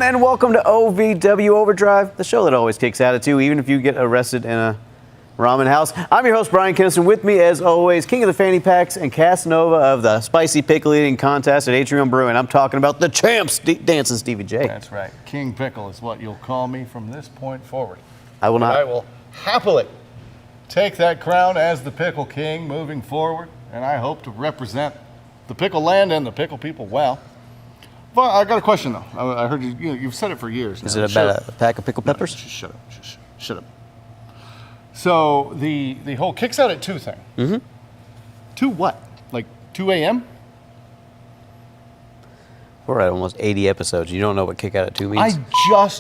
and welcome to OVW Overdrive, the show that always kicks attitude, even if you get arrested in a ramen house. I'm your host, Brian Kinnison. With me, as always, King of the Fanny Packs and Casanova of the Spicy Pickle Eating Contest at Atrium Brewing. I'm talking about the champs, Dancing Stevie J. That's right. King Pickle is what you'll call me from this point forward. I will not. I will happily take that crown as the Pickle King moving forward, and I hope to represent the pickle land and the pickle people well. Well, I got a question, though. I heard you've said it for years now. Is it about a pack of pickled peppers? No, shut up. Shut up. So the whole kicks out at 2 thing. Mm-hmm. 2 what? Like 2 a.m.? We're at almost 80 episodes. You don't know what kick out at 2 means?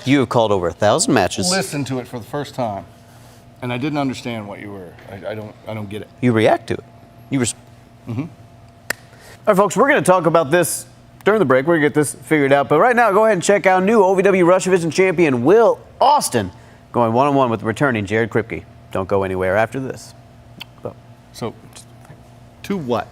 You have called over 1,000 matches. Listened to it for the first time, and I didn't understand what you were. I don't get it. You react to it. Mm-hmm. All right, folks, we're going to talk about this during the break. We're going to get this figured out. But right now, go ahead and check out new OVW Rush Division champion Will Austin going one-on-one with returning Jared Kripke. Don't go anywhere after this. So, to what?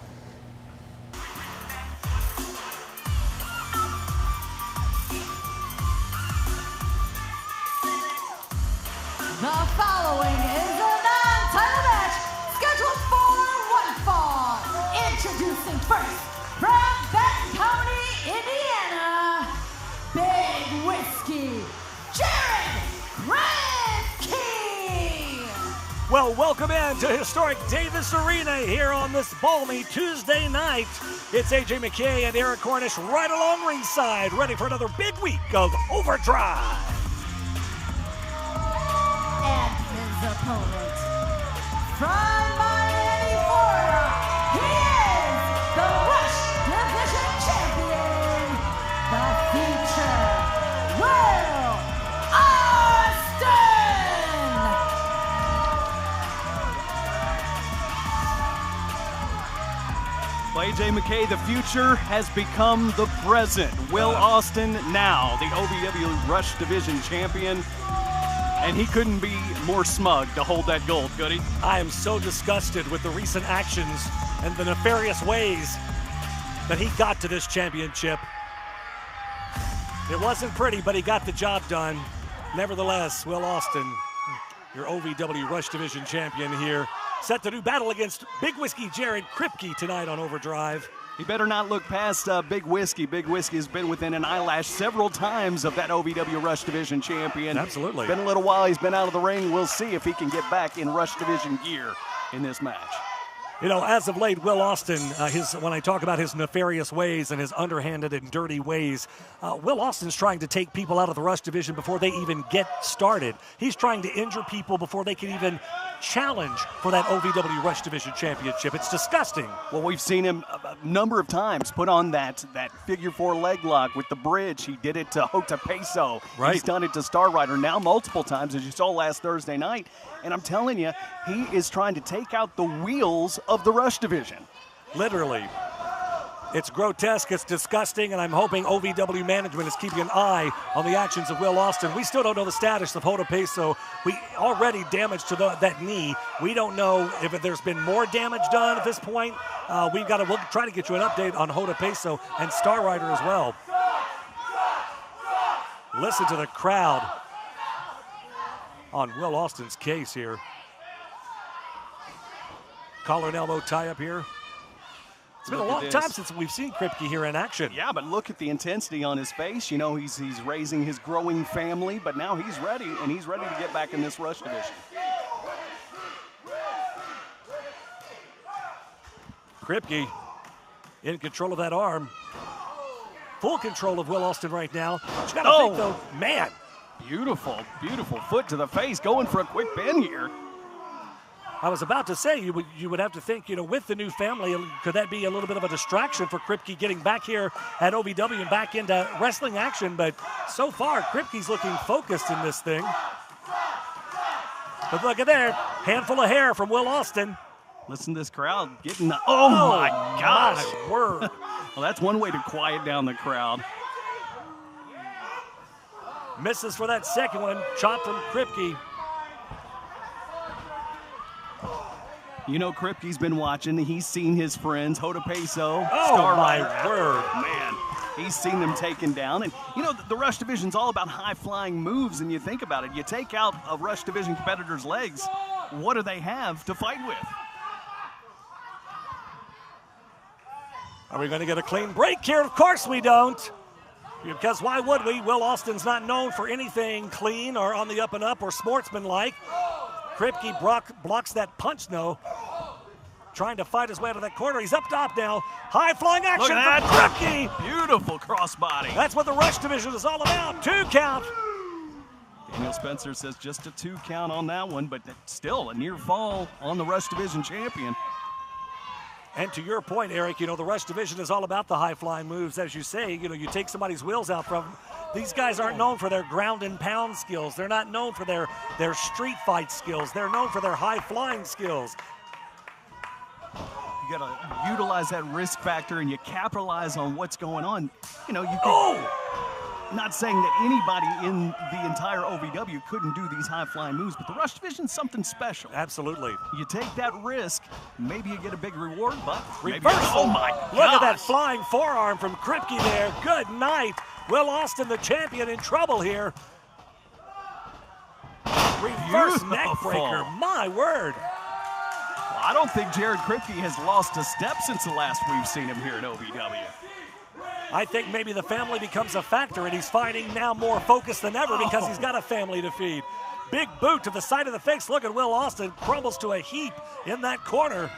The following is a non-title match scheduled for one fall. Introducing first, from Benton County, Indiana, Big Whiskey, Jared Kripke. Well, welcome in to historic Davis Arena here on this balmy Tuesday night. It's AJ McKay and Eric Cornish right along ringside, ready for another big week of Overdrive. And his opponent, from Miami, Florida, he is the Rush Division champion, the future Will Austin. Well, AJ McKay, the future has become the present. Will Austin now the OVW Rush Division champion. And he couldn't be more smug to hold that gold, could he? I am so disgusted with the recent actions and the nefarious ways that he got to this championship. It wasn't pretty, but he got the job done. Nevertheless, Will Austin, your OVW Rush Division champion here, set to do battle against Big Whiskey Jared Kripke tonight on Overdrive. He better not look past Big Whiskey. Big Whiskey has been within an eyelash several times of that OVW Rush Division champion. Absolutely. It's been a little while he's been out of the ring. We'll see if he can get back in Rush Division gear in this match. You know, as of late, Will Austin, when I talk about his nefarious ways and his underhanded and dirty ways, Will Austin's trying to take people out of the Rush Division before they even get started. He's trying to injure people before they can even challenge for that OVW Rush Division championship. It's disgusting. Well, we've seen him a number of times put on that figure 4 leg lock with the bridge. He did it to Hota Peso. Right. He's done it to Star Rider now multiple times, as you saw last Thursday night. And I'm telling you, he is trying to take out the wheels of the Rush Division. Literally. It's grotesque, it's disgusting, and I'm hoping OVW management is keeping an eye on the actions of Will Austin. We still don't know the status of Hota Peso. We already damaged to that knee. We don't know if there's been more damage done at this point. We'll try to get you an update on Hota Peso and Star Rider as well. Listen to the crowd on Will Austin's case here. Collar and elbow tie up here. It's been a long time since we've seen Kripke here in action. Yeah, but look at the intensity on his face. You know, he's raising his growing family, but now he's ready, and he's ready to get back in this Rush Division. Kripke in control of that arm. Full control of Will Austin right now. You gotta think though, man. Beautiful, beautiful foot to the face, going for a quick pin here. I was about to say, you would have to think, you know, with the new family, could that be a little bit of a distraction for Kripke getting back here at OVW and back into wrestling action? But so far, Kripke's looking focused in this thing. But look at there, handful of hair from Will Austin. Listen to this crowd getting the, oh my gosh. My word. Well, that's one way to quiet down the crowd. Misses for that second one, chop from Kripke. You know, Kripke's been watching. He's seen his friends, Hota Peso, Oh, Star my Rider. word. Man. He's seen them taken down. And, you know, the Rush Division's all about high-flying moves, and you think about it. You take out a Rush Division competitor's legs, what do they have to fight with? Are we going to get a clean break here? Of course we don't. Because why would we? Will Austin's not known for anything clean or on the up and up or sportsmanlike. Kripke blocks that punch, though. Trying to fight his way out of that corner. He's up top now. High flying action from Kripke. Beautiful crossbody. That's what the Rush Division is all about. 2 count. Daniel Spencer says just a 2 count on that one, but still a near fall on the Rush Division champion. And to your point, Eric, you know, the Rush Division is all about the high-flying moves. As you say, you know, you take somebody's wheels out from them. These guys aren't known for their ground and pound skills. They're not known for their street fight skills. They're known for their high-flying skills. You got to utilize that risk factor, and you capitalize on what's going on. You know, you can, not saying that anybody in the entire OVW couldn't do these high-flying moves, but the Rush Division's something special. Absolutely. You take that risk, maybe you get a big reward, but Reversal. Oh my God! Look at that flying forearm from Kripke there. Good night. Will Austin, the champion, in trouble here. Reverse neck breaker. My word. Well, I don't think Jared Kripke has lost a step since the last we've seen him here at OVW. I think maybe the family becomes a factor, and he's fighting now more focused than ever because he's got a family to feed. Big boot to the side of the face. Look at Will Austin, crumbles to a heap in that corner.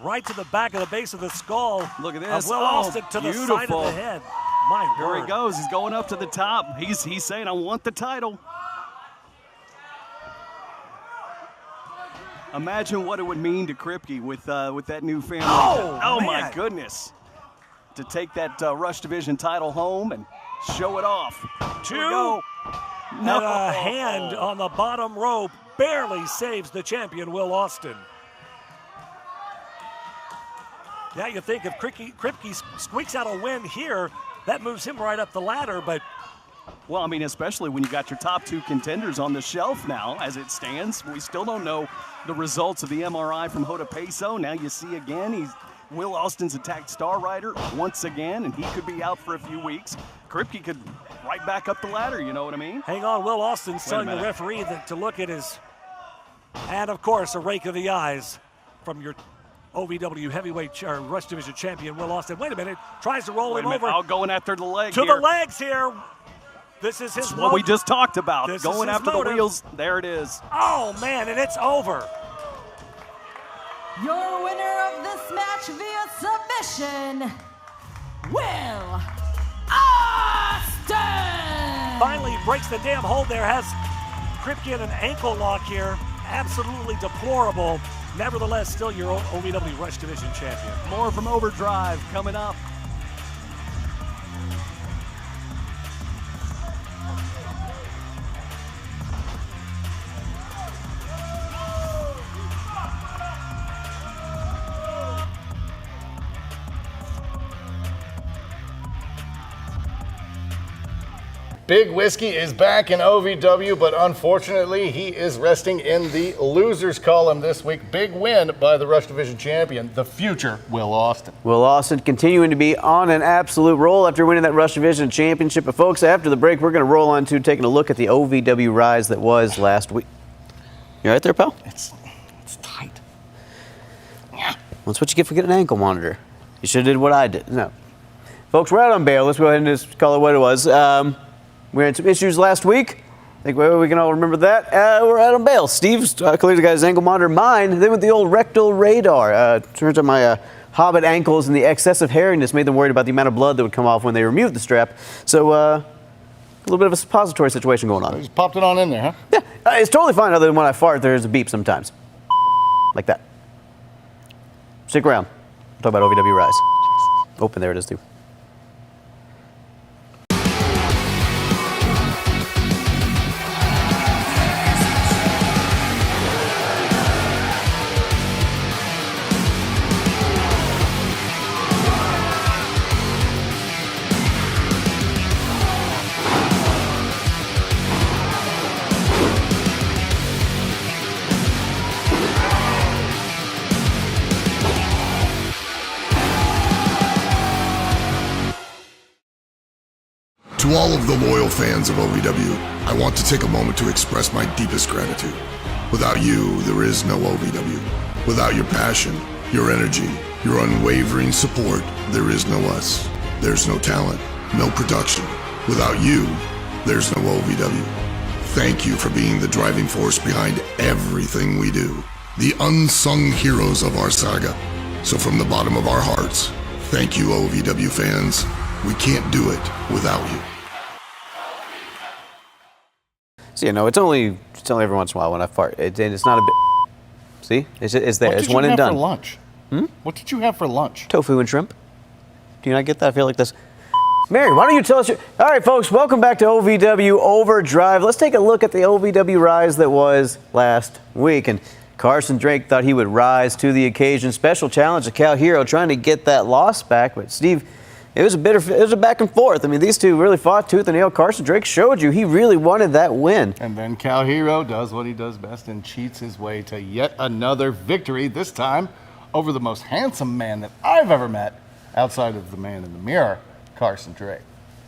Right to the back of the base of the skull. Look at this. Will Austin to the side of the head. My word. Here he goes. He's going up to the top. He's saying, I want the title. Imagine what it would mean to Kripke with that new family. Oh my man. Goodness. To take that Rush Division title home and show it off. Two. Here we go. And a hand on the bottom rope barely saves the champion, Will Austin. Yeah, you think if Kripke squeaks out a win here, that moves him right up the ladder, but... Well, I mean, especially when you got your top 2 contenders on the shelf now, as it stands. We still don't know the results of the MRI from Hoda Peso. Now you see again, Will Austin's attacked Star Rider once again, and he could be out for a few weeks. Kripke could right back up the ladder, you know what I mean? Hang on, Will Austin's telling the referee to look at his... And, of course, a rake of the eyes from your OVW heavyweight or Rush Division champion, Will Austin. Wait a minute, tries to roll him over. Going after the leg to here. the legs here. This is his what we just talked about. This going after motive. the wheels. There it is. Oh, man, and it's over. Your winner of this match via submission, Will Austin! Finally breaks the damn hold there. Has Kripke in an ankle lock here. Absolutely deplorable. Nevertheless, still your OVW Rush Division champion. More from Overdrive coming up. Big Whiskey is back in OVW, but unfortunately he is resting in the losers column this week. Big win by the Rush Division champion, the future Will Austin. Will Austin continuing to be on an absolute roll after winning that Rush Division championship. But folks, after the break, we're going to roll on to taking a look at the OVW Rise that was last week. You right there, pal? It's tight. That's what you get for getting an ankle monitor. You should have did what I did. No. Folks, we're out on bail. Let's go ahead and just call it what it was. We had some issues last week. I think we can all remember that. We're out on bail. Steve's clearly got his ankle monitor. Mine, then with the old rectal radar. Turns out my hobbit ankles and the excessive hairiness made them worried about the amount of blood that would come off when they removed the strap. So a little bit of a suppository situation going on. Just popped it on in there, huh? Yeah, it's totally fine other than when I fart, there's a beep sometimes. Like that. Stick around. We'll talk about OVW Rise. Open, there it is too. To all of the loyal fans of OVW, I want to take a moment to express my deepest gratitude. Without you, there is no OVW. Without your passion, your energy, your unwavering support, there is no us. There's no talent, no production. Without you, there's no OVW. Thank you for being the driving force behind everything we do. The unsung heroes of our saga. So from the bottom of our hearts, thank you, OVW fans. We can't do it without you. So, it's only every once in a while when I fart. It's not a bit. See? It's there. It's one and done. What did you have for lunch? What did you have for lunch? Tofu and shrimp. Do you not get that? I feel like this. Mary, why don't you tell us your... All right, folks, welcome back to OVW Overdrive. Let's take a look at the OVW Rise that was last week. And Carson Drake thought he would rise to the occasion. Special challenge to Cal Hero trying to get that loss back. But, Steve, it was a back and forth. I mean, these two really fought tooth and nail. Carson Drake showed you he really wanted that win. And then Cal Hero does what he does best and cheats his way to yet another victory, this time over the most handsome man that I've ever met outside of the man in the mirror, Carson Drake.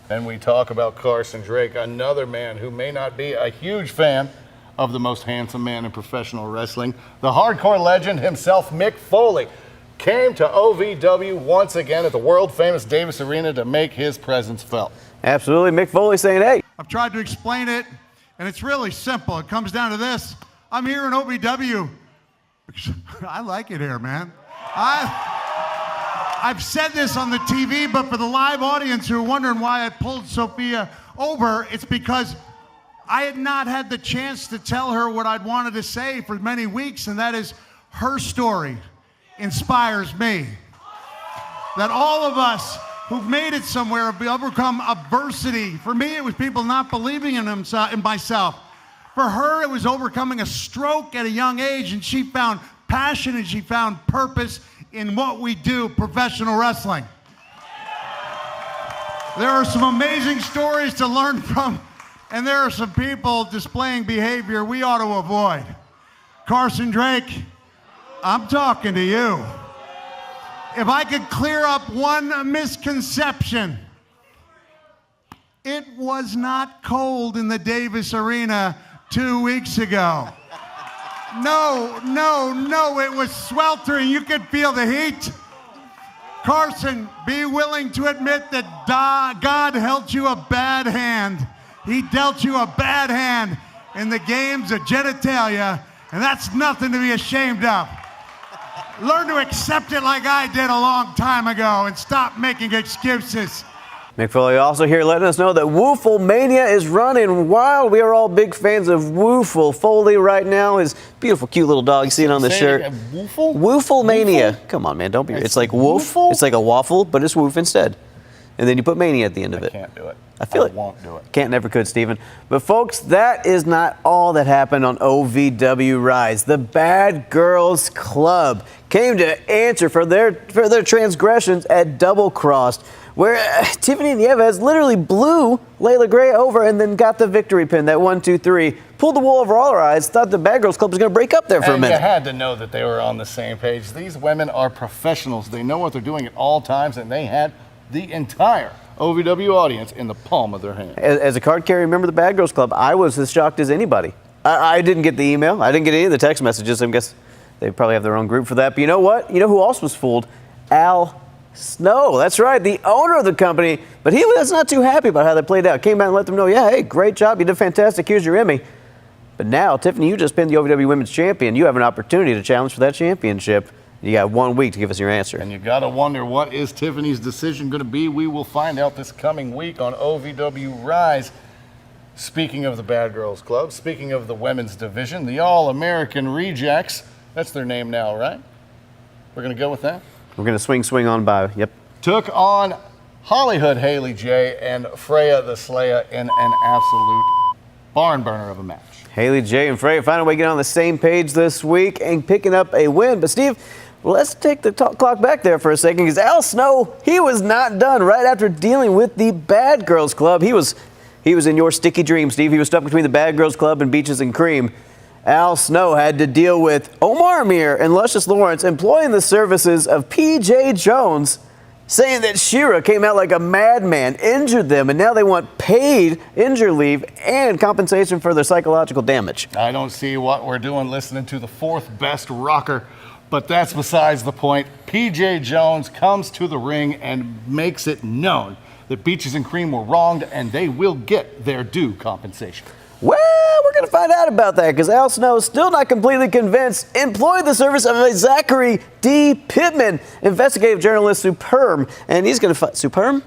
Then we talk about Carson Drake, another man who may not be a huge fan of the most handsome man in professional wrestling. The hardcore legend himself, Mick Foley, came to OVW once again at the world-famous Davis Arena to make his presence felt. Absolutely. Mick Foley saying, hey. I've tried to explain it, and it's really simple. It comes down to this. I'm here in OVW. I like it here, man. I've said this on the TV, but for the live audience who are wondering why I pulled Sophia over, it's because I had not had the chance to tell her what I'd wanted to say for many weeks, and that is her story inspires me. That all of us who've made it somewhere have overcome adversity. For me, it was people not believing in myself. For her, it was overcoming a stroke at a young age, and she found passion and she found purpose in what we do, professional wrestling. There are some amazing stories to learn from, and there are some people displaying behavior we ought to avoid. Carson Drake, I'm talking to you. If I could clear up one misconception, it was not cold in the Davis Arena 2 weeks ago. No, it was sweltering. You could feel the heat. Carson, be willing to admit that God dealt you a bad hand. He dealt you a bad hand in the games of genitalia, and that's nothing to be ashamed of. Learn to accept it like I did a long time ago and stop making excuses. Mick Foley also here letting us know that Woofle Mania is running wild. We are all big fans of Woofle Foley right now. His beautiful, cute little dog you see it on the shirt. Woofle? Woofle Mania. Come on, man, don't be. It's like woof. Woofle? It's like a waffle, but it's woof instead. And then you put Mania at the end of it. I can't do it. I feel it. Won't do it. Can't, never could, Steven. But folks, that is not all that happened on OVW Rise. The Bad Girls Club came to answer for their transgressions at Double Crossed, where Tiffany Nieves literally blew Layla Gray over and then got the victory pin, that 1, 2, 3. Pulled the wool over all our eyes, thought the Bad Girls Club was going to break up there for a minute. You had to know that they were on the same page. These women are professionals. They know what they're doing at all times, and they had the entire OVW audience in the palm of their hand. As a card carrier member of the Bad Girls Club, I was as shocked as anybody. I didn't get the email. I didn't get any of the text messages. I guess they probably have their own group for that. But you know what? You know who else was fooled? Al Snow. That's right, the owner of the company. But he was not too happy about how that played out. Came out and let them know, yeah, hey, great job. You did fantastic. Here's your Emmy. But now, Tiffany, you just pinned the OVW Women's Champion. You have an opportunity to challenge for that championship. You got 1 week to give us your answer. And you got to wonder, what is Tiffany's decision going to be? We will find out this coming week on OVW Rise. Speaking of the Bad Girls Club, speaking of the women's division, the All-American Rejects, that's their name now, right? We're going to go with that? We're going to swing on by. Yep. Took on Hollywood Haley J and Freya the Slayer in an absolute barn burner of a match. Haley J and Freya finding a way to get on the same page this week and picking up a win. But Steve, let's take the clock back there for a second, because Al Snow, he was not done right after dealing with the Bad Girls Club. He was in your sticky dream, Steve. He was stuck between the Bad Girls Club and Beaches and Cream. Al Snow had to deal with Omar Mir and Luscious Lawrence employing the services of PJ Jones saying that Shira came out like a madman, injured them, and now they want paid injury leave and compensation for their psychological damage. I don't see what we're doing listening to the fourth best rocker, but that's besides the point. PJ Jones comes to the ring and makes it known that Beaches and Cream were wronged and they will get their due compensation. Well, we're going to find out about that because Al Snow is still not completely convinced. Employed the service of a Zachary D. Pittman, investigative journalist superb, and he's going to fight superb.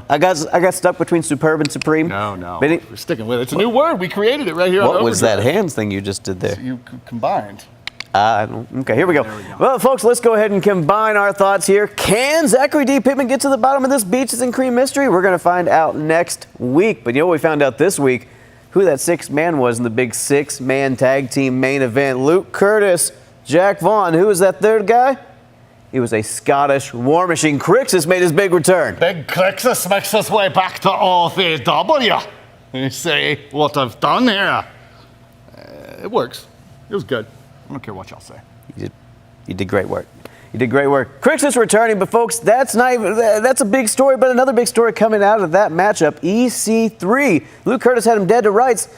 I got stuck between superb and supreme. No, we're sticking with it. It's a new word. We created it right here. What on was that Overdrive. hands thing you just did there? You combined. Okay, here we go. Well, folks, let's go ahead and combine our thoughts here. Can Zachary D. Pittman get to the bottom of this Beaches and Cream mystery? We're going to find out next week. But you know what we found out this week? Who that sixth man was in the big six-man tag team main event. Luke Curtis, Jack Vaughn. Who was that third guy? He was a Scottish war machine. Crixus made his big return. Big Crixus makes his way back to OVW. You see what I've done here? It works. It was good. I don't care what y'all say. You did great work. You did great work. Crixus returning, but folks, that's a big story, but another big story coming out of that matchup, EC3. Luke Curtis had him dead to rights.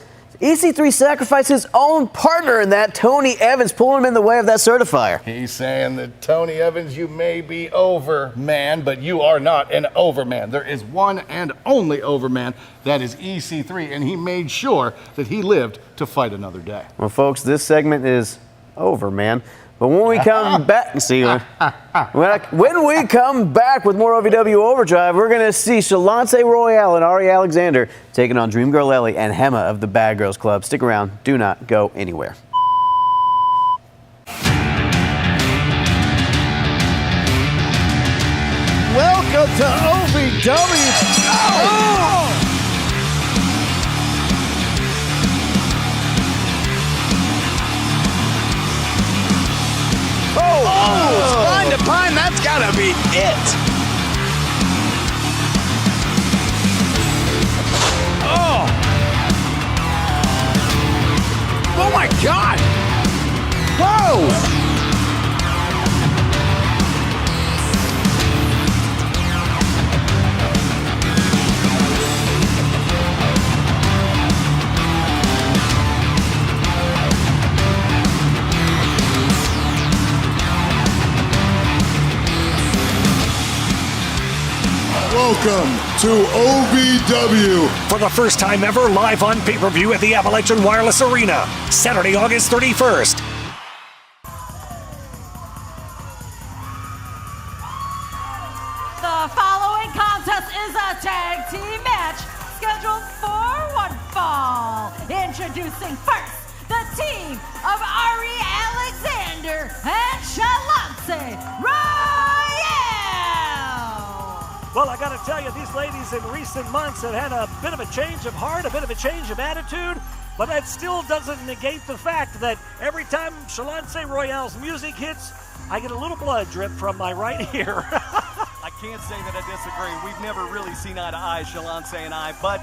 EC3 sacrificed his own partner in that, Tony Evans, pulling him in the way of that certifier. He's saying that, Tony Evans, you may be overman, but you are not an overman. There is one and only overman, that is EC3, and he made sure that he lived to fight another day. Well, folks, this segment is over, man. But when we come back, when we come back with more OVW Overdrive, we're going to see Shalance Royale and Ari Alexander taking on Dream Girl Ellie and Hema of the Bad Girls Club. Stick around. Do not go anywhere. Welcome to OVW. Oh! Spine to pine, that's gotta be it. Oh my God. Whoa. Welcome to OVW. For the first time ever, live on pay-per-view at the Appalachian Wireless Arena, Saturday, August 31st. The following contest is a tag team match scheduled for one fall. Introducing first the team of Ari Alexander and Shalance Royale. Well, I got to tell you, these ladies in recent months have had a bit of a change of heart, a bit of a change of attitude, but that still doesn't negate the fact that every time Shalance Royale's music hits, I get a little blood drip from my right ear. I can't say that I disagree. We've never really seen eye to eye, Shalance and I, but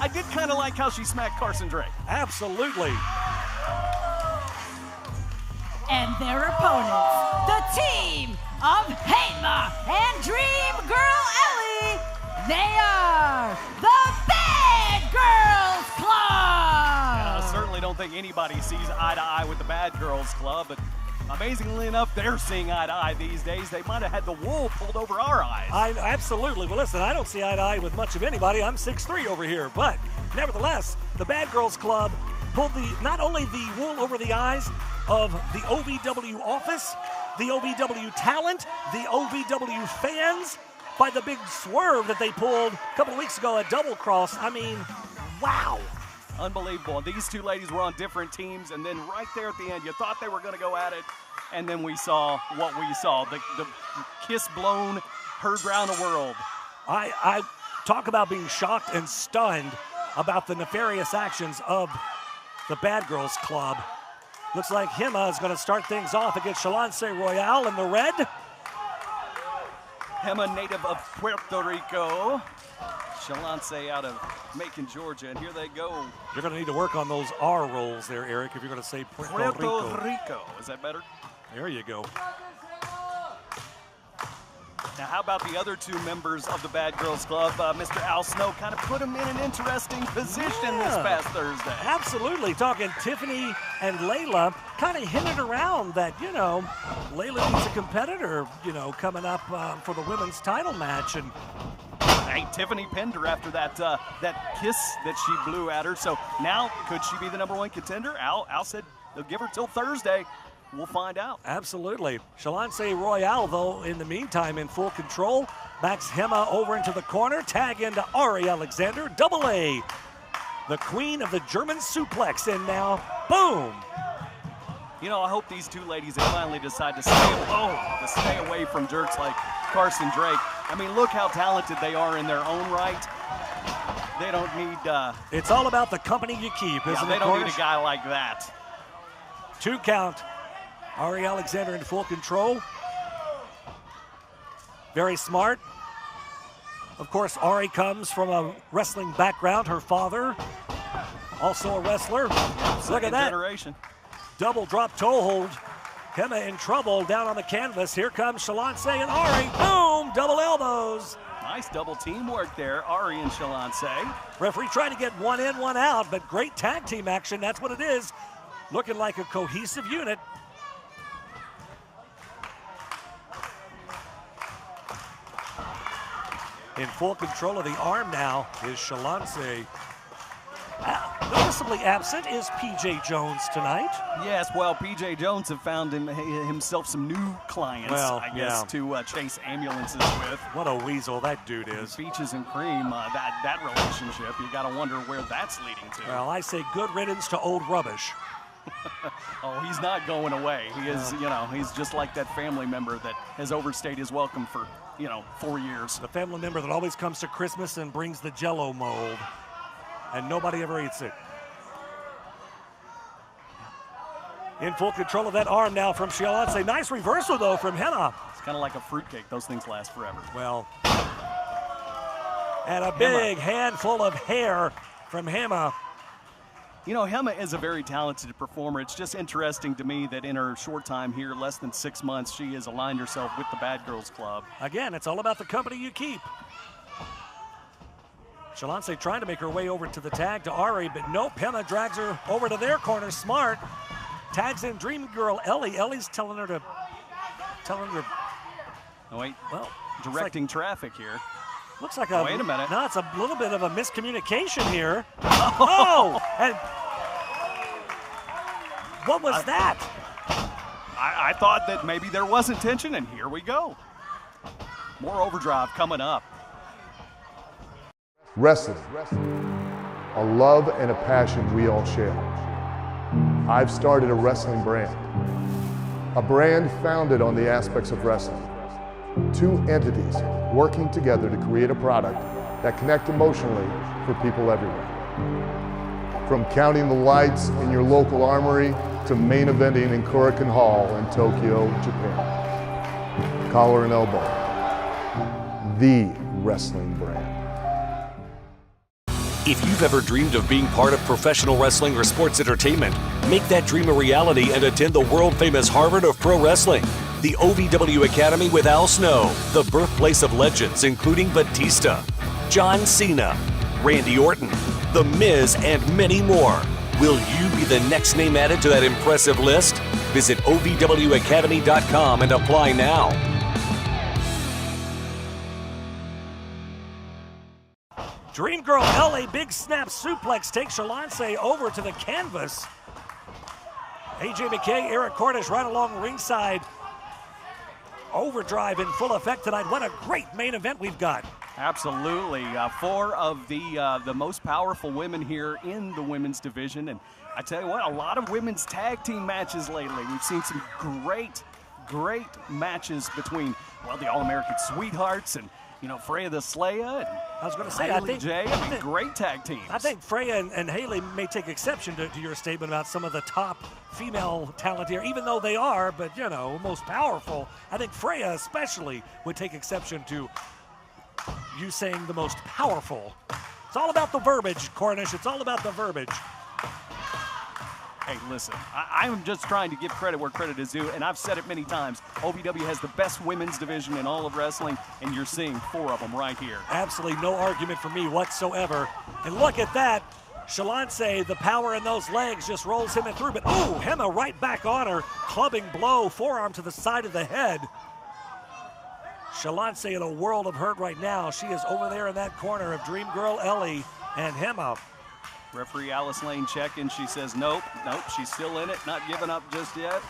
I did kind of like how she smacked Carson Drake. Absolutely. And their opponents, the team of Hema and Dream Girl Ellie. They are the Bad Girls Club. I certainly don't think anybody sees eye to eye with the Bad Girls Club, but amazingly enough, they're seeing eye to eye these days. They might have had the wool pulled over our eyes. Absolutely. Well, listen, I don't see eye to eye with much of anybody. I'm 6'3" over here, but nevertheless, the Bad Girls Club pulled not only the wool over the eyes of the OVW office, the OVW talent, the OVW fans, by the big swerve that they pulled a couple of weeks ago at Double Cross. I mean, wow. Unbelievable. These two ladies were on different teams, and then right there at the end, you thought they were going to go at it, and then we saw what we saw. The kiss blown, heard round the world. I talk about being shocked and stunned about the nefarious actions of the Bad Girls Club. Looks like Hema is going to start things off against Shalance Royale in the red. Hema, native of Puerto Rico. Shalance out of Macon, Georgia, and here they go. You're going to need to work on those R rolls there, Eric, if you're going to say Puerto Rico. Is that better? There you go. Now, how about the other two members of the Bad Girls Club? Mr. Al Snow kind of put them in an interesting position this past Thursday. Absolutely. Talking Tiffany and Layla, kind of hinted around that, Layla needs a competitor, coming up for the women's title match. And hey, Tiffany pinned her after that kiss that she blew at her. So now, could she be the #1 contender? Al said they'll give her till Thursday. We'll find out. Absolutely. Shalance Royale, though, in the meantime, in full control. Backs Hema over into the corner. Tag into Ari Alexander. Double A. The queen of the German suplex. And now, boom. I hope these two ladies have finally decide to stay away from jerks like Carson Drake. I mean, look how talented they are in their own right. They don't need... it's all about the company you keep, isn't it? They don't need a guy like that. 2 count. Ari Alexander in full control. Very smart. Of course, Ari comes from a wrestling background. Her father, also a wrestler. Look at that. Generation. Double drop toe hold. Hema in trouble down on the canvas. Here comes Shalance and Ari. Boom! Double elbows. Nice double teamwork there, Ari and Shalance. Referee trying to get one in, one out, but great tag team action. That's what it is. Looking like a cohesive unit. In full control of the arm now is Shalance. Noticeably absent is P.J. Jones tonight. Yes, well, P.J. Jones have found himself some new clients, to chase ambulances with. What a weasel that dude is. Peaches and Cream, that relationship, you got to wonder where that's leading to. Well, I say good riddance to old rubbish. Oh, he's not going away. He is, he's just like that family member that has overstayed his welcome for 4 years. The family member that always comes to Christmas and brings the Jell-O mold, and nobody ever eats it. In full control of that arm now from Shalance. Nice reversal, though, from Hema. It's kind of like a fruitcake. Those things last forever. Well, and a big handful of hair from Hema. Hema is a very talented performer. It's just interesting to me that in her short time here, less than 6 months, she has aligned herself with the Bad Girls Club. Again, it's all about the company you keep. Shalance trying to make her way over to the tag to Ari, but nope, Hema drags her over to their corner. Smart. Tags in Dream Girl Ellie. Ellie's telling her. Oh, wait. Well, directing traffic here. Looks like wait a minute. No, it's a little bit of a miscommunication here. Oh! And what was that? I thought that maybe there wasn't tension, and here we go. More Overdrive coming up. Wrestling, a love and a passion we all share. I've started a wrestling brand, a brand founded on the aspects of wrestling. 2 entities working together to create a product that connect emotionally for people everywhere. From counting the lights in your local armory to main eventing in Korakuen Hall in Tokyo, Japan. Collar and elbow, the wrestling brand. If you've ever dreamed of being part of professional wrestling or sports entertainment, make that dream a reality and attend the world-famous Harvard of Pro Wrestling. The OVW Academy with Al Snow, the birthplace of legends including Batista, John Cena, Randy Orton, The Miz, and many more. Will you be the next name added to that impressive list? Visit OVWacademy.com and apply now. Dream Girl LA big snap suplex takes Shalance over to the canvas. AJ McKay, Eric Cordish right along ringside. Overdrive in full effect tonight. What a great main event we've got. Absolutely. 4 of the most powerful women here in the women's division. And I tell you what, a lot of women's tag team matches lately. We've seen some great matches between, well, the All-American Sweethearts and, Freya the Slaya and I was going to say, Haley J. I mean, great tag teams. I think Freya and Haley may take exception to your statement about some of the top female talent here, even though they are, but, most powerful. I think Freya especially would take exception to you saying the most powerful. It's all about the verbiage, Cornish. It's all about the verbiage. Hey, listen, I'm just trying to give credit where credit is due, and I've said it many times. OVW has the best women's division in all of wrestling, and you're seeing 4 of them right here. Absolutely no argument for me whatsoever. And look at that. Shalance, the power in those legs just rolls him in through, but ooh, Hema right back on her. Clubbing blow, forearm to the side of the head. Shalance in a world of hurt right now. She is over there in that corner of Dream Girl Ellie and Hema. Referee Alice Lane checking. She says nope, she's still in it, not giving up just yet.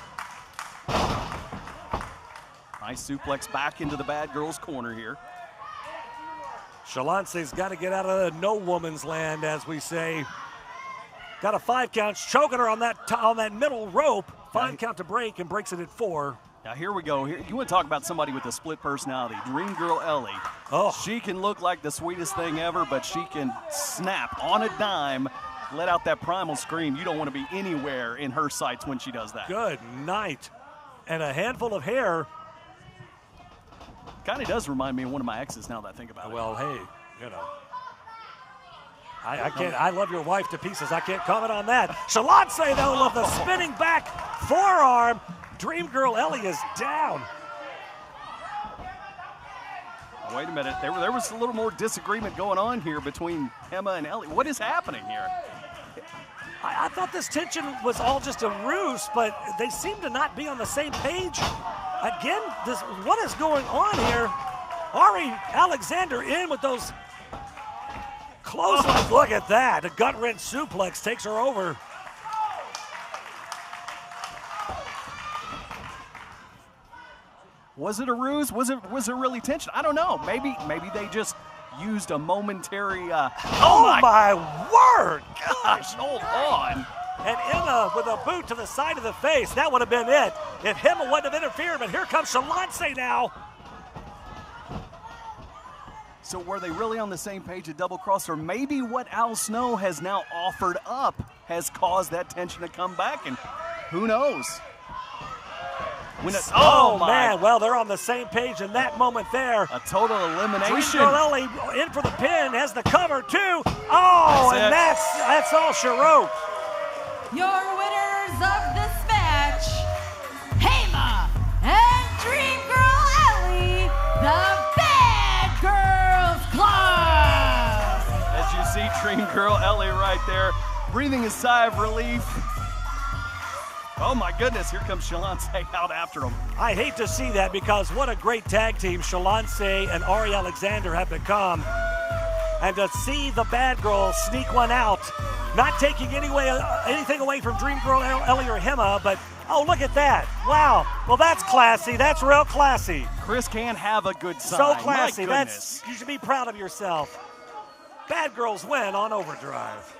Nice suplex back into the bad girl's corner here. Shalance's got to get out of the no woman's land, as we say. Got a 5 count, choking her on that middle rope. 5 count to break, and breaks it at 4. Now here we go. You want to talk about somebody with a split personality. Dream Girl Ellie. Oh. She can look like the sweetest thing ever, but she can snap on a dime, let out that primal scream. You don't want to be anywhere in her sights when she does that. Good night. And a handful of hair. Kind of does remind me of one of my exes now that I think about it. Well, hey, you know. I can't. I love your wife to pieces. I can't comment on that. Shalance, though, of the spinning back forearm. Dream Girl Ellie is down. Wait a minute. There was a little more disagreement going on here between Hema and Ellie. What is happening here? I thought this tension was all just a ruse, but they seem to not be on the same page. Again, what is going on here? Ari Alexander in with those clotheslines. Look at that. A gut wrench suplex takes her over. Was it a ruse? Was it really tension? I don't know. Maybe they just used a momentary. Oh my word! Gosh, hold on. And Emma with a boot to the side of the face. That would have been it if Hema wouldn't have interfered. But here comes Shalance now. So were they really on the same page at Double Cross, or maybe what Al Snow has now offered up has caused that tension to come back? And who knows? Oh man, well, they're on the same page in that moment there. A total elimination. Dream Girl Ellie in for the pin, has the cover too. Oh, that's all she wrote. Your winners of this match, Hema and Dream Girl Ellie, the Bad Girls Club. As you see Dream Girl Ellie right there, breathing a sigh of relief. Oh my goodness, here comes Shalance out after him. I hate to see that because what a great tag team Shalance and Ari Alexander have become. And to see the Bad Girls sneak one out, not taking anything away from Dream Girl Ellie or Hema, but oh, look at that. Wow. Well, that's classy. That's real classy. Chris can have a good sign. So classy. You should be proud of yourself. Bad Girls win on Overdrive.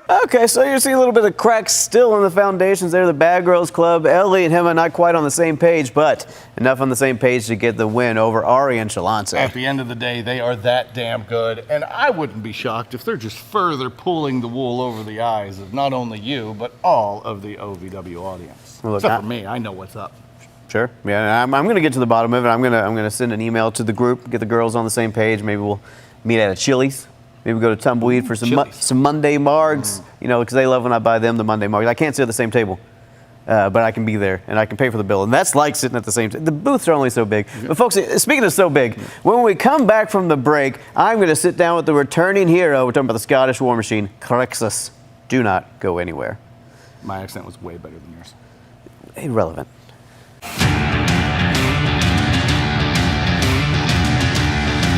Okay, so you're seeing a little bit of cracks still in the foundations there. The Bad Girls Club, Ellie and Hema not quite on the same page, but enough on the same page to get the win over Ari and Shalance. At the end of the day, they are that damn good, and I wouldn't be shocked if they're just further pulling the wool over the eyes of not only you, but all of the OVW audience. Well, look, except for me, I know what's up. Sure, yeah, I'm going to get to the bottom of it. I'm gonna send an email to the group, get the girls on the same page. Maybe we'll meet at a Chili's. Maybe go to Tumbleweed for some Monday Margs, you know, because they love when I buy them the Monday Margs. I can't sit at the same table, but I can be there and I can pay for the bill. And that's like sitting at the same table. The booths are only so big. But folks, speaking of so big, when we come back from the break, I'm going to sit down with the returning hero. We're talking about the Scottish War Machine, Crixus. Do not go anywhere. My accent was way better than yours. Irrelevant.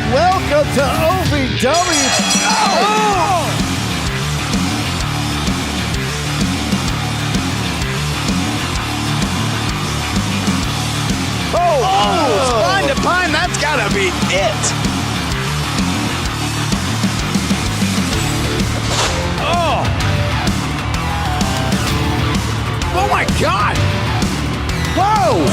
Welcome to OVW. Spine to pine, that's gotta be it. Oh my God. Whoa.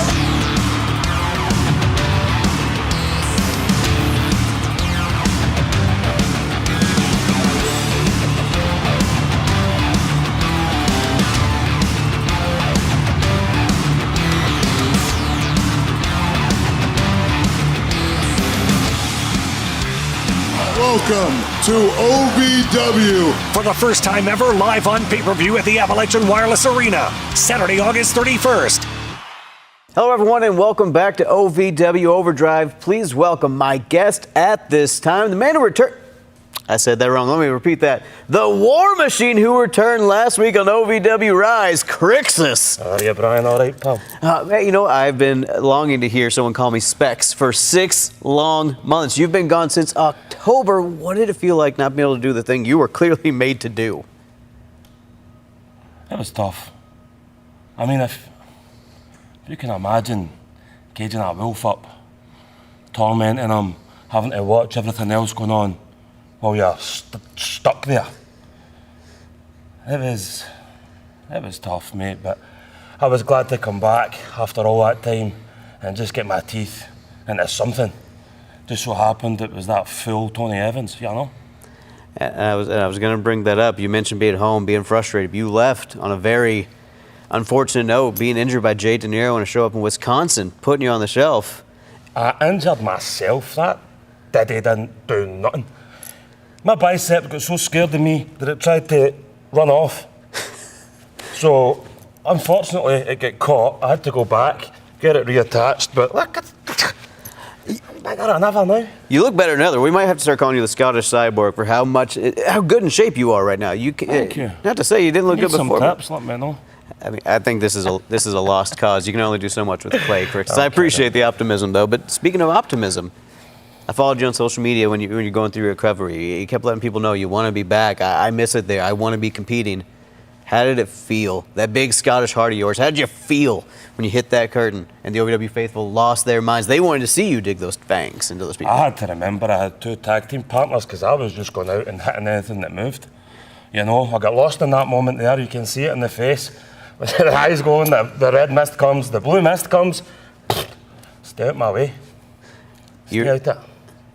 welcome to OVW. For the first time ever, live on pay-per-view at the Appalachian Wireless Arena, Saturday, August 31st. Hello, everyone, and welcome back to OVW Overdrive. Please welcome my guest at this time, the man who returned. I said that wrong. Let me repeat that. The War Machine who returned last week on OVW Rise, Crixus. How are you, Brian? All right, pal? Hey, you know, I've been longing to hear someone call me Specs for 6 long months. You've been gone since October. What did it feel like not being able to do the thing you were clearly made to do? It was tough. I mean, if you can imagine gauging that wolf up, tormenting him, having to watch everything else going on while you're stuck there. It was tough, mate, but I was glad to come back after all that time and just get my teeth into something. Just so happened it was that full Tony Evans, you know? And I was going to bring that up. You mentioned being home, being frustrated. You left on a very unfortunate note, being injured by Jay De Niro in a show up in Wisconsin, putting you on the shelf. I injured myself. That Diddy didn't do nothing. My bicep got so scared of me that it tried to run off. So, unfortunately, it got caught. I had to go back, get it reattached, but look, I got another now. You look better than ever. We might have to start calling you the Scottish Cyborg for how good in shape you are right now. Thank you. Not to say you didn't look good before. Some tips, let me know. I mean, I think this is a lost cause. You can only do so much with clay, Crix. Okay, I appreciate the optimism, though. But speaking of optimism, I followed you on social media when you're going through your recovery. You kept letting people know you want to be back. I miss it there. I want to be competing. How did it feel? That big Scottish heart of yours. How did you feel when you hit that curtain and the OVW faithful lost their minds? They wanted to see you dig those fangs into those people. I had to remember I had 2 tag team partners because I was just going out and hitting anything that moved. You know, I got lost in that moment there. You can see it in the face. When the eyes going, the red mist comes, the blue mist comes. Stay out my way. Stay out it.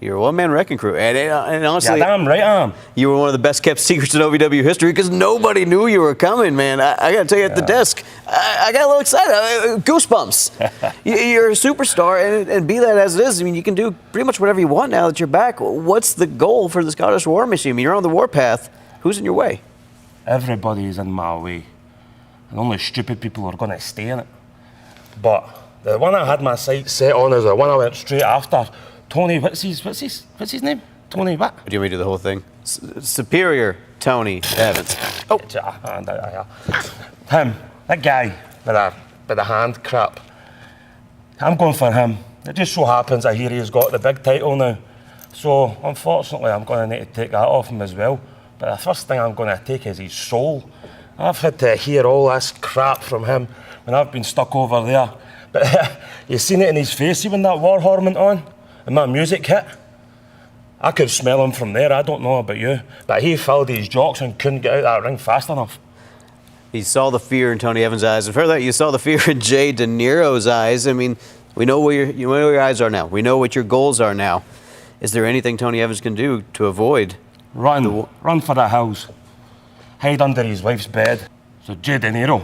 You're a one-man wrecking crew, and honestly, yeah, damn right I am. You were one of the best-kept secrets in OVW history because nobody knew you were coming, man. I got to tell you, at the desk, I got a little excited. Goosebumps. You're a superstar, and be that as it is, I mean, you can do pretty much whatever you want now that you're back. What's the goal for the Scottish War Machine? I mean, you're on the warpath. Who's in your way? Everybody is in my way, and only stupid people are going to stay in it. But the one I had my sights set on is the one I went straight after. Tony, what's his name? Tony what? Do you want me to do the whole thing? Superior Tony Evans. Oh, him, that guy with the hand crap. I'm going for him. It just so happens I hear he's got the big title now. So, unfortunately, I'm going to need to take that off him as well. But the first thing I'm going to take is his soul. I've had to hear all this crap from him when I've been stuck over there. But you seen it in his face, even that war horn went on and my music hit. I could smell him from there, I don't know about you. But he filled his jocks and couldn't get out that ring fast enough. You saw the fear in Tony Evans' eyes. And for that, you saw the fear in Jay De Niro's eyes. I mean, we know where your eyes are now. We know what your goals are now. Is there anything Tony Evans can do to avoid? Run for the hills. Hide under his wife's bed. So Jay De Niro,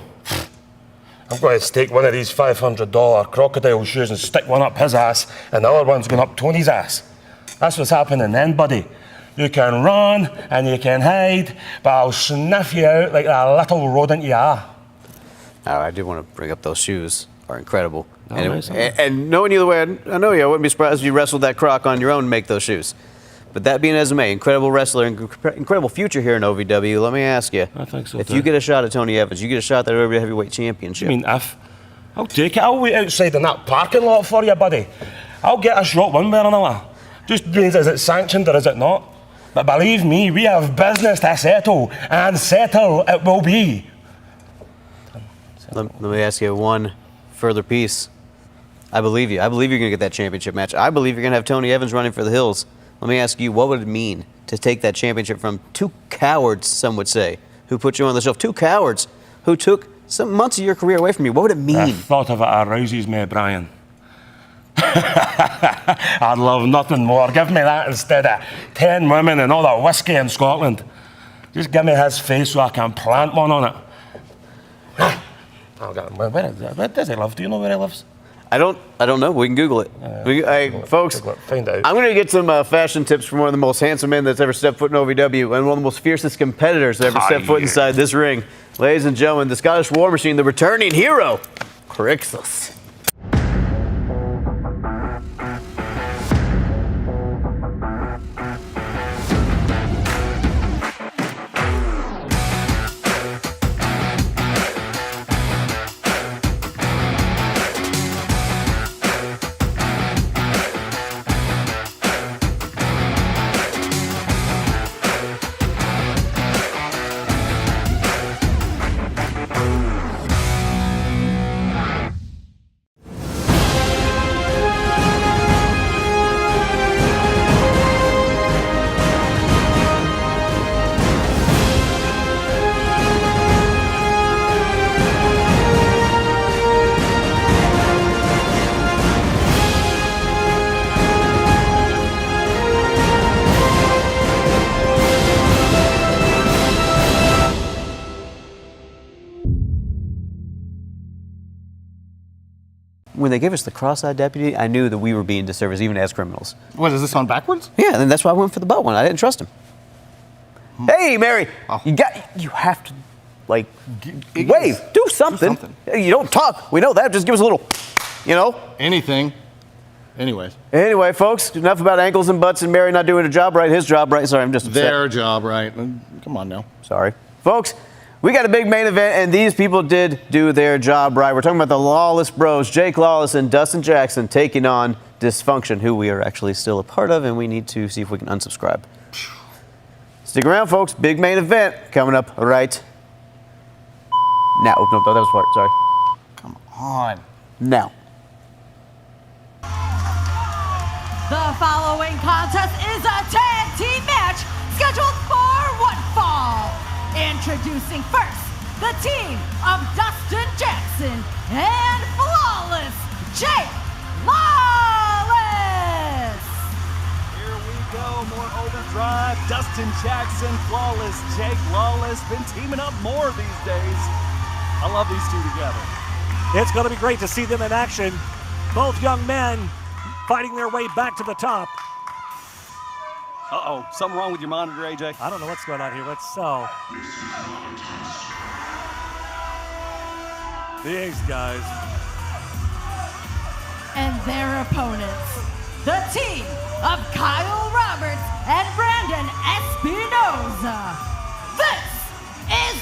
I'm going to take one of these $500 crocodile shoes and stick one up his ass, and the other one's going up Tony's ass. That's what's happening then, buddy. You can run and you can hide, but I'll sniff you out like a little rodent you are. Oh, I did want to bring up those shoes. Are incredible. And knowing you the way I know you, I wouldn't be surprised if you wrestled that croc on your own to make those shoes. But that being as it may, incredible wrestler, incredible future here in OVW. Let me ask you, I think so if too. you get a shot at Tony Evans, you get a shot at that OVW Heavyweight Championship. I mean, I'll take it. I'll wait outside in that parking lot for you, buddy. I'll get a shot one way or another. Just means, is it sanctioned or is it not? But believe me, we have business to settle, and settle it will be. Let me ask you one further piece. I believe you. I believe you're going to get that championship match. I believe you're going to have Tony Evans running for the hills. Let me ask you, what would it mean to take that championship from 2 cowards, some would say, who put you on the shelf? 2 cowards who took some months of your career away from you. What would it mean? The thought of it arouses me, Brian. I'd love nothing more. Give me that instead of 10 women and all that whiskey in Scotland. Just give me his face so I can plant one on it. Where does he live? Do you know where he lives? I don't know. We can Google it. Folks, Find out. I'm going to get some fashion tips from one of the most handsome men that's ever stepped foot in OVW and one of the most fiercest competitors that ever stepped foot inside this ring. Ladies and gentlemen, the Scottish War Machine, the returning hero, Crixus. When they gave us the cross-eyed deputy, I knew that we were being disserviced, even as criminals. What, is this on backwards? Yeah, and that's why I went for the butt one. I didn't trust him. Hey, Mary, you have to, like, wave, do something. You don't talk. We know that. Just give us a little, Anything. Anyways. Anyway, folks, enough about ankles and butts and Mary not doing her job right, his job right. Sorry, I'm just upset. Their job right. Come on now. Sorry. Folks, we got a big main event, and these people did do their job right. We're talking about the Lawless Bros, Jake Lawless and Dustin Jackson, taking on Dysfunction, who we are actually still a part of, and we need to see if we can unsubscribe. Stick around, folks. Big main event coming up right now. Oh, no, that was part. Sorry. Come on. Now. The following contest is a tag team match scheduled for one fall. Introducing first, the team of Dustin Jackson and Flawless Jake Lawless. Here we go, more Overdrive. Dustin Jackson, Flawless Jake Lawless. Been teaming up more these days. I love these two together. It's going to be great to see them in action. Both young men fighting their way back to the top. Uh-oh, something wrong with your monitor, AJ? I don't know what's going on here. These guys. And their opponents, the team of Kyle Roberts and Brandon Espinoza. This is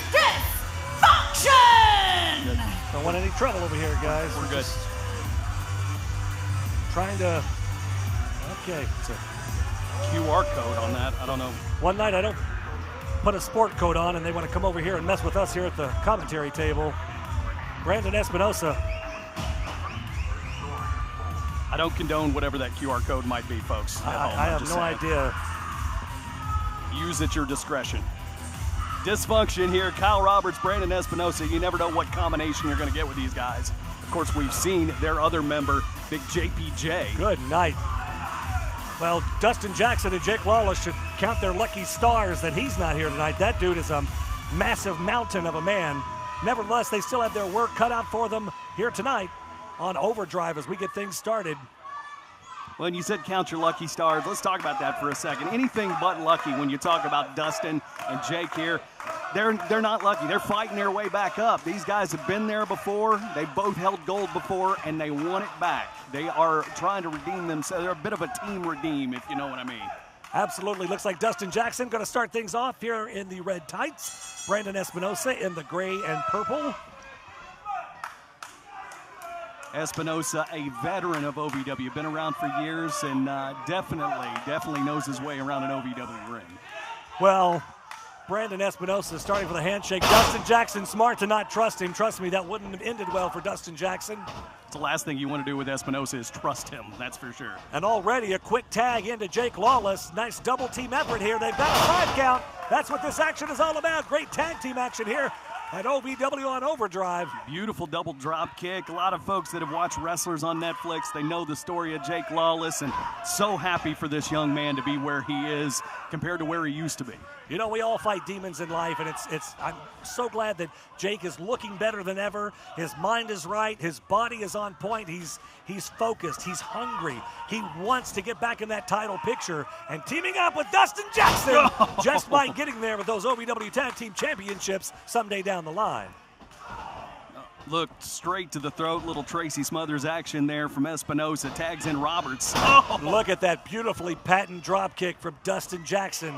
Dysfunction! Don't want any trouble over here, guys. We're good. Trying to, okay. It's a QR code on that, I don't know. One night I don't put a sport coat on and they want to come over here and mess with us here at the commentary table. Brandon Espinoza. I don't condone whatever that QR code might be, folks. I have no idea. Use at your discretion. Dysfunction here, Kyle Roberts, Brandon Espinoza. You never know what combination you're going to get with these guys. Of course, we've seen their other member, Big JPJ. Good night. Well, Dustin Jackson and Jake Lawless should count their lucky stars that he's not here tonight. That dude is a massive mountain of a man. Nevertheless, they still have their work cut out for them here tonight on Overdrive as we get things started. Well, and you said count your lucky stars. Let's talk about that for a second. Anything but lucky when you talk about Dustin and Jake here. They're not lucky. They're fighting their way back up. These guys have been there before. They both held gold before, and they want it back. They are trying to redeem themselves. They're a bit of a team redeem, if you know what I mean. Absolutely. Looks like Dustin Jackson going to start things off here in the red tights. Brandon Espinoza in the gray and purple. Espinoza, a veteran of OVW, been around for years and definitely knows his way around an OVW ring. Well, Brandon Espinoza starting for the handshake. Dustin Jackson, smart to not trust him. Trust me, that wouldn't have ended well for Dustin Jackson. It's the last thing you want to do with Espinoza is trust him, that's for sure. And already a quick tag into Jake Lawless. Nice double team effort here. They've got a 5 count. That's what this action is all about. Great tag team action here at OVW on Overdrive. Beautiful double drop kick. A lot of folks that have watched wrestlers on Netflix, they know the story of Jake Lawless, and so happy for this young man to be where he is compared to where he used to be. You know, we all fight demons in life, and I'm so glad that Jake is looking better than ever. His mind is right. His body is on point. He's focused. He's hungry. He wants to get back in that title picture, and teaming up with Dustin Jackson just by getting there with those OVW Tag Team Championships someday down the line. Looked straight to the throat. Little Tracy Smothers action there from Espinosa. Tags in Roberts. Oh. Look at that beautifully patent drop kick from Dustin Jackson.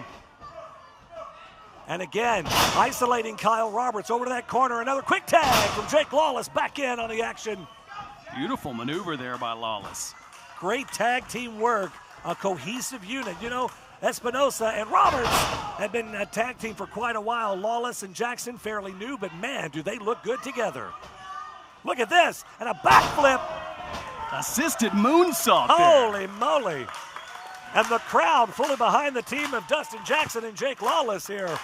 And again, isolating Kyle Roberts over to that corner. Another quick tag from Jake Lawless back in on the action. Beautiful maneuver there by Lawless. Great tag team work, a cohesive unit. You know, Espinosa and Roberts have been a tag team for quite a while. Lawless and Jackson fairly new, but man, do they look good together. Look at this, and a backflip. Assisted moonsault there. Holy moly. And the crowd fully behind the team of Dustin Jackson and Jake Lawless here.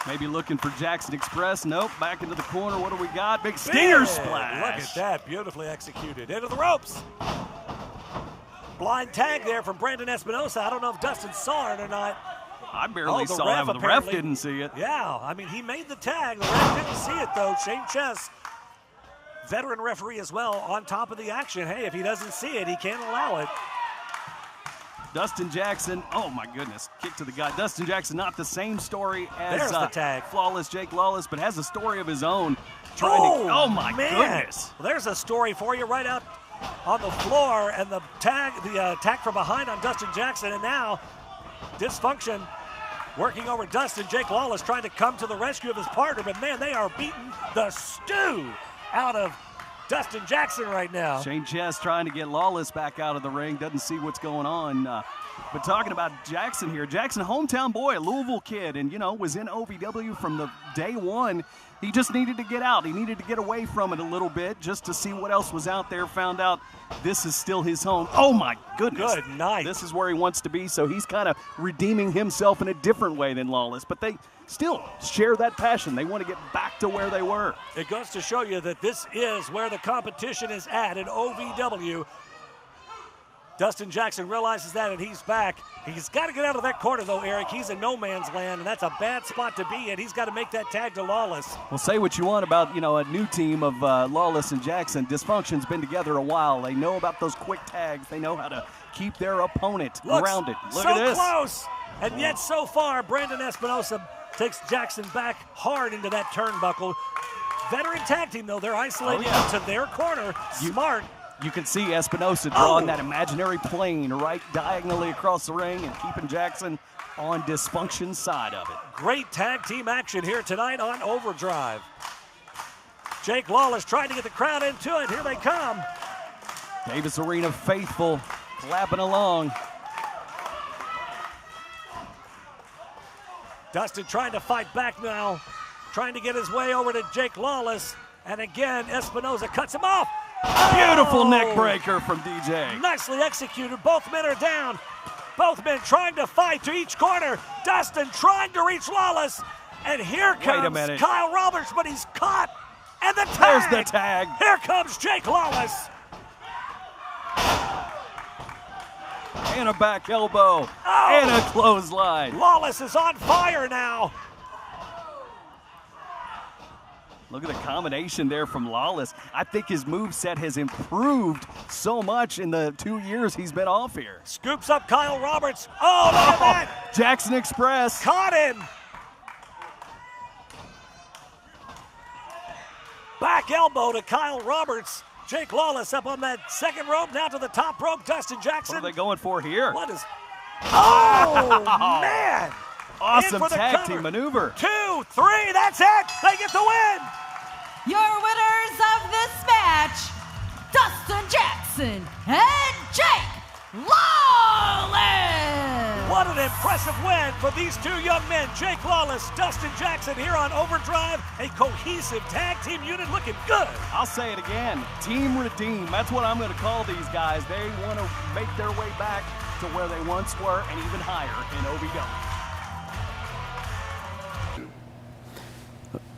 Maybe looking for Jackson Express. Nope, back into the corner. What do we got? Big stinger splash. Look at that, beautifully executed. Into the ropes. Blind tag there from Brandon Espinosa. I don't know if Dustin saw it or not. I barely saw that, but the ref didn't see it. Yeah, I mean, he made the tag. The ref didn't see it, though. Shane Chess, veteran referee as well, on top of the action. Hey, if he doesn't see it, he can't allow it. Dustin Jackson, oh my goodness, kick to the gut. Dustin Jackson, not the same story as the tag. Flawless Jake Lawless, but has a story of his own. Oh my goodness. Well, there's a story for you right out on the floor, and the attack from behind on Dustin Jackson, and now dysfunction working over Dustin. Jake Lawless trying to come to the rescue of his partner, but man, they are beating the stew out of Dustin Jackson right now. Shane Chess trying to get Lawless back out of the ring. Doesn't see what's going on. But talking about Jackson here, Jackson, hometown boy, a Louisville kid, and, you know, was in OVW from the day one. He just needed to get out. He needed to get away from it a little bit just to see what else was out there. Found out this is still his home. Oh, my goodness. Good night. This is where he wants to be, so he's kind of redeeming himself in a different way than Lawless. But they still share that passion. They want to get back to where they were. It goes to show you that this is where the competition is at in OVW. Dustin Jackson realizes that, and he's back. He's got to get out of that corner, though, Eric. He's in no man's land, and that's a bad spot to be in. He's got to make that tag to Lawless. Well, say what you want about, you know, a new team of Lawless and Jackson. Dysfunction's been together a while. They know about those quick tags. They know how to keep their opponent around it. Look at this. So close, and yet so far, Brandon Espinosa takes Jackson back hard into that turnbuckle. Veteran tag team, though. They're isolated into their corner. Smart. You can see Espinosa drawing that imaginary plane right diagonally across the ring and keeping Jackson on Dysfunction's side of it. Great tag team action here tonight on Overdrive. Jake Lawless trying to get the crowd into it. Here they come. Davis Arena faithful clapping along. Dustin trying to fight back now, trying to get his way over to Jake Lawless. And again, Espinosa cuts him off. Beautiful neck breaker from DJ. Nicely executed. Both men are down. Both men trying to fight to each corner. Dustin trying to reach Lawless. And here comes Kyle Roberts, but he's caught. And the tag. There's the tag. Here comes Jake Lawless. And a back elbow. And a clothesline. Lawless is on fire now. Look at the combination there from Lawless. I think his moveset has improved so much in the 2 years he's been off here. Scoops up Kyle Roberts. Oh, look at that. Jackson Express. Caught him. Back elbow to Kyle Roberts. Jake Lawless up on that second rope, now to the top rope. Dustin Jackson. What are they going for here? What is... Oh, man. Awesome tag team maneuver. 2, 3, that's it. They get the win. Your winners of this match, Dustin Jackson and Jake Lawless. What an impressive win for these two young men, Jake Lawless, Dustin Jackson, here on Overdrive. A cohesive tag team unit looking good. I'll say it again, Team Redeem. That's what I'm going to call these guys. They want to make their way back to where they once were and even higher in OVW.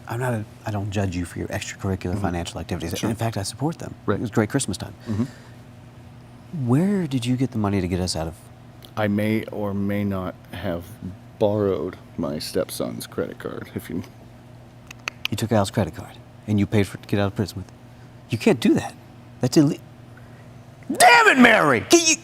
I don't judge you for your extracurricular financial activities. In fact, I support them. Right. It was great Christmas time. Where did you get the money to get us out of? I may or may not have borrowed my stepson's credit card. If you You took Al's credit card and you paid for it to get out of prison with. You can't do that. That's illegal. Damn it, Mary! Can you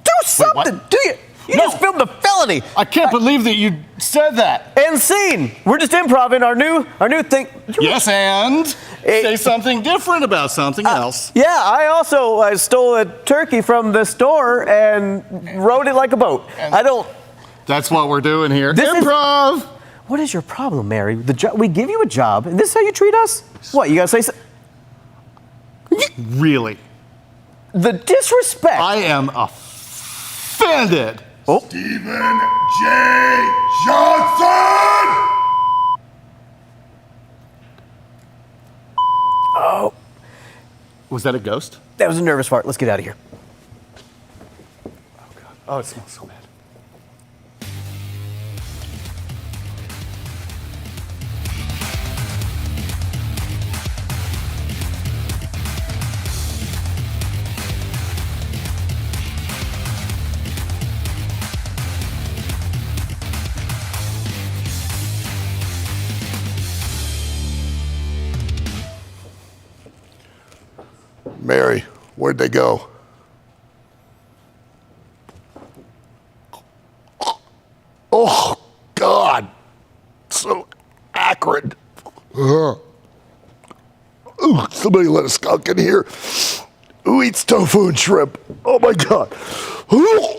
do something? what? Do you? You No. just filmed a felony. I can't believe that you said that. End scene. We're just improvising our new thing. Yes, and say something different about something else. Yeah, I stole a turkey from the store and rode it like a boat. I don't. That's what we're doing here. This is- Improv. What is your problem, Mary? We give you a job, and this is how you treat us? What, you gotta say so? Really? The disrespect. I am offended. Oh. Stephen J. Johnson! Oh. Was that a ghost? That was a nervous fart. Let's get out of here. Oh, God. Oh, it smells so bad. Mary, where'd they go? Oh, God. So acrid. Ooh, somebody let a skunk in here. Who eats tofu and shrimp? Oh, my God. Ooh.